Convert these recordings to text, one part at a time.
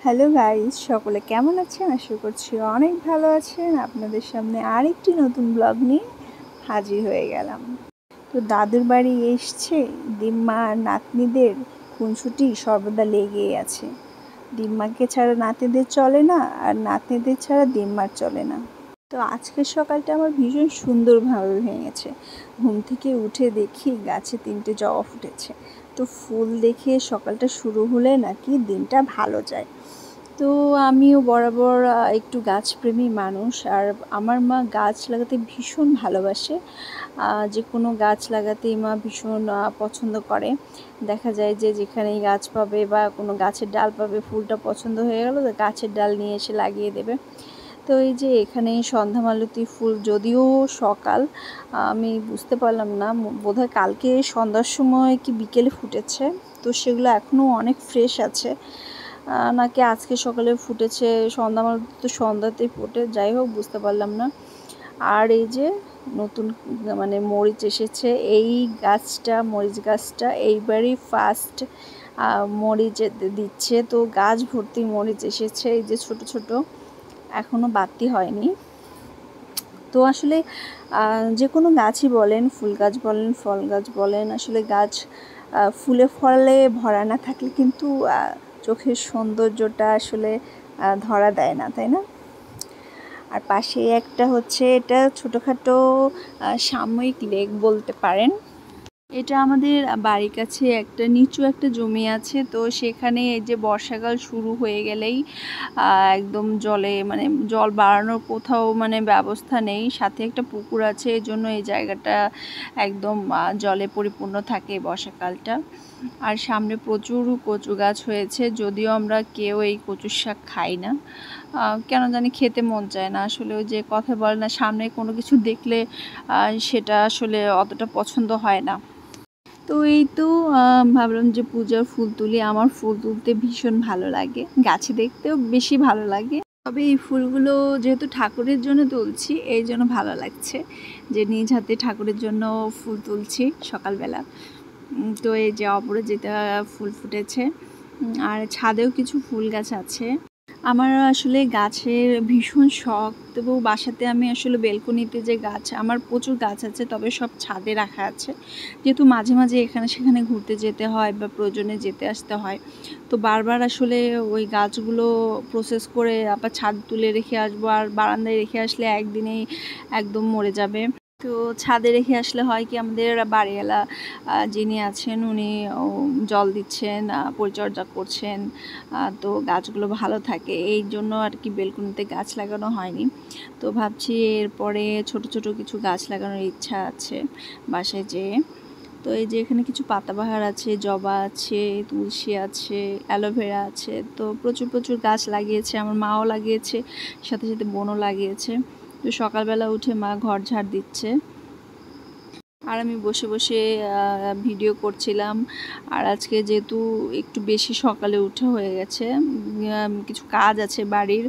Hello guys, সকলে কেমন আছেন? আশা করছি অনেক ভালো আছেন। আপনাদের সামনে আরেকটি নতুন ব্লগ নিয়ে হাজির হয়ে গেলাম। তো দাদুর বাড়ি এসছে, দিম্মা আর নাতনিদের খুনসুটি সর্বদা লেগেই আছে। দিম্মাকে ছাড়া নাতনিদের চলে না, আর নাতনিদের ছাড়া দিম্মার চলে না। তো আজকের সকালটা আমার ভীষণ সুন্দরভাবে ভেঙেছে। ঘুম থেকে উঠে দেখি গাছে 3টে জবা ফুটেছে। তো ফুল দেখে সকালটা শুরু হলে নাকি দিনটা ভালো যায়। তো আমিও বরাবর একটু গাছপ্রেমী মানুষ, আর আমার মা গাছ লাগাতে ভীষণ ভালোবাসে। যে কোনো গাছ লাগাতেই মা ভীষণ পছন্দ করে। দেখা যায় যে যেখানেই গাছ পাবে বা কোনো গাছের ডাল পাবে, ফুলটা পছন্দ হয়ে গেল তো গাছের ডাল নিয়ে এসে লাগিয়ে দেবে। তো এই যে এখানে সন্ধ্যামালতী ফুল, যদিও সকাল, আমি বুঝতে পারলাম না, বোধহয় কালকে সন্ধ্যার সময় কি বিকেলে ফুটেছে। তো সেগুলো এখনও অনেক ফ্রেশ আছে, নাকি আজকে সকালে ফুটেছে। সন্ধ্যামালতী তো সন্ধ্যাতেই ফোটে, যাই হোক বুঝতে পারলাম না। আর এই যে নতুন মরিচ এসেছে। এই গাছটা, মরিচ গাছটা এইবারই ফার্স্ট মরিচ দিচ্ছে। তো গাছ ভর্তি মরিচ এসেছে, এই যে ছোট ছোট, এখনও বাড়তি হয়নি। তো আসলে যে কোনো গাছই বলেন, ফুল গাছ বলেন, ফল গাছ বলেন, আসলে গাছ ফুলে ফলে ভরা না থাকলে কিন্তু চোখের সৌন্দর্যটা আসলে ধরা দেয় না, তাই না? আর পাশে একটা হচ্ছে, এটা ছোটোখাটো সাময়িক লেক বলতে পারেন। এটা আমাদের বাড়ির কাছে একটা নিচু একটা জমি আছে। তো সেখানে এই যে বর্ষাকাল শুরু হয়ে গেলেই একদম জল বাড়ানোর কোথাও ব্যবস্থা নেই। সাথে একটা পুকুর আছে, এই জন্য এই জায়গাটা একদম জলে পরিপূর্ণ থাকে বর্ষাকালটা। আর সামনে প্রচুর কচু গাছ হয়েছে, যদিও আমরা কেউ এই কচুর শাক খাই না, কেন জানি খেতে মন চায় না। আসলে ওই যে কথা বলে না, সামনে কোনো কিছু দেখলে সেটা আসলে অতটা পছন্দ হয় না। তো এই তো ভাবলাম যে পূজার ফুল তুলি। আমার ফুল তুলতে ভীষণ ভালো লাগে, গাছে দেখতেও বেশি ভালো লাগে। তবে এই ফুলগুলো যেহেতু ঠাকুরের জন্য তুলছি, এই জন্য ভালো লাগছে যে নিজ হাতে ঠাকুরের জন্য ফুল তুলছি সকালবেলা। তো এই যে অপরাজিতা ফুল ফুটেছে, আর ছাদেও কিছু ফুল গাছ আছে। আমার আসলে গাছের ভীষণ শখ। তবু বাসাতে আমি আসলে বেলকনিতে যে গাছ, আমার প্রচুর গাছ আছে, তবে সব ছাদে রাখা আছে। যেহেতু মাঝে মাঝে এখানে সেখানে ঘুরতে যেতে হয় বা প্রয়োজনে যেতে আসতে হয়, তো বারবার আসলে ওই গাছগুলো প্রসেস করে আবার ছাদ তুলে রেখে আসবো, আর বারান্দায় রেখে আসলে একদিনেই একদম মরে যাবে। তো ছাদে রেখে আসলে হয় কি, আমাদের বাড়িওয়ালা যিনি আছেন উনি জল দিচ্ছেন, পরিচর্যা করছেন, তো গাছগুলো ভালো থাকে। এই জন্য আর কি বেলকনিতে গাছ লাগানো হয়নি। তো ভাবছি এরপরে ছোট ছোট কিছু গাছ লাগানোর ইচ্ছা আছে বাসায় যেয়ে। তো এই যে এখানে কিছু পাতাবাহার আছে, জবা আছে, তুলসী আছে, অ্যালোভেরা আছে। তো প্রচুর প্রচুর গাছ লাগিয়েছে, আমার মাও লাগিয়েছে, সাথে সাথে বোনও লাগিয়েছে। তো সকালবেলা উঠে মা ঘর ঝাড় দিচ্ছে, আর আমি বসে বসে ভিডিও করছিলাম। আর আজকে যেহেতু একটু বেশি সকালে উঠে হয়ে গেছে, কিছু কাজ আছে বাড়ির।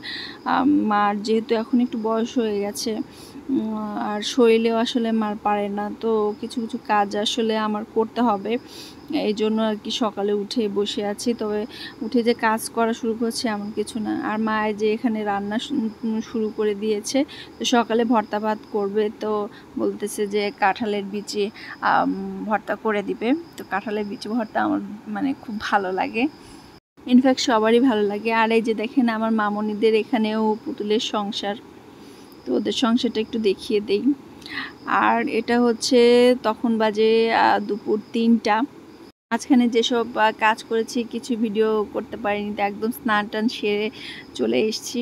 মার যেহেতু এখন একটু বয়স হয়ে গেছে, আর শরীরেও আসলে মার পারে না, তো কিছু কিছু কাজ আসলে আমার করতে হবে। এই জন্য আর কি সকালে উঠে বসে আছি। তবে উঠে যে কাজ করা শুরু করছে এমন কিছু না। আর মায়ের যে এখানে রান্না শুরু করে দিয়েছে, তো সকালে ভর্তা ভাত করবে, তো বলতেছে যে কাঁঠালের বিচি ভর্তা করে দিবে। তো কাঁঠালের বিচি ভর্তা আমার খুব ভালো লাগে, ইনফ্যাক্ট সবারই ভালো লাগে। আর এই যে দেখেন আমার মামনিদের এখানেও পুতুলের সংসার, তো ওদের সংসারটা একটু দেখিয়ে দেই। আর এটা হচ্ছে তখন বাজে দুপুর 3টা। মাঝখানে যেসব কাজ করেছি কিছু ভিডিও করতে পারিনি, তো একদম স্নান টান সেরে চলে এসেছি।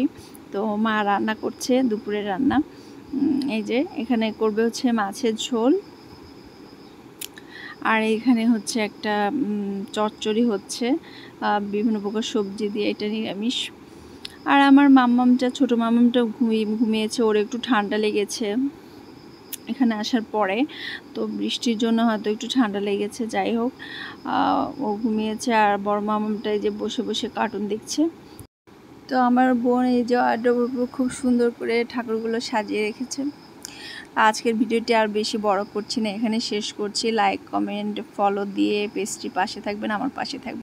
তো মা রান্না করছে দুপুরের রান্না। এই যে এখানে করবে হচ্ছে মাছের ঝোল, আর এখানে হচ্ছে একটা চচ্চড়ি হচ্ছে বিভিন্ন প্রকার সবজি দিয়ে, এটা নিরামিষ। আর আমার ছোটো মাম্মামটা ঘুমিয়েছে, ওর একটু ঠান্ডা লেগেছে এখানে আসার পরে, তো বৃষ্টির জন্য হয়তো একটু ঠান্ডা লেগেছে। যাই হোক, ও ঘুমিয়েছে। আর বড় মামাটা এই যে বসে বসে কার্টুন দেখছে। তো আমার বোন এই যে ওয়ারড্রোবের উপর খুব সুন্দর করে ঠাকুরগুলো সাজিয়ে রেখেছে। আজকের ভিডিওটি আর বেশি বড় করছি না, এখানে শেষ করছি। লাইক, কমেন্ট, ফলো দিয়ে পেজটি পাশে থাকবেন, আমার পাশে থাকবেন।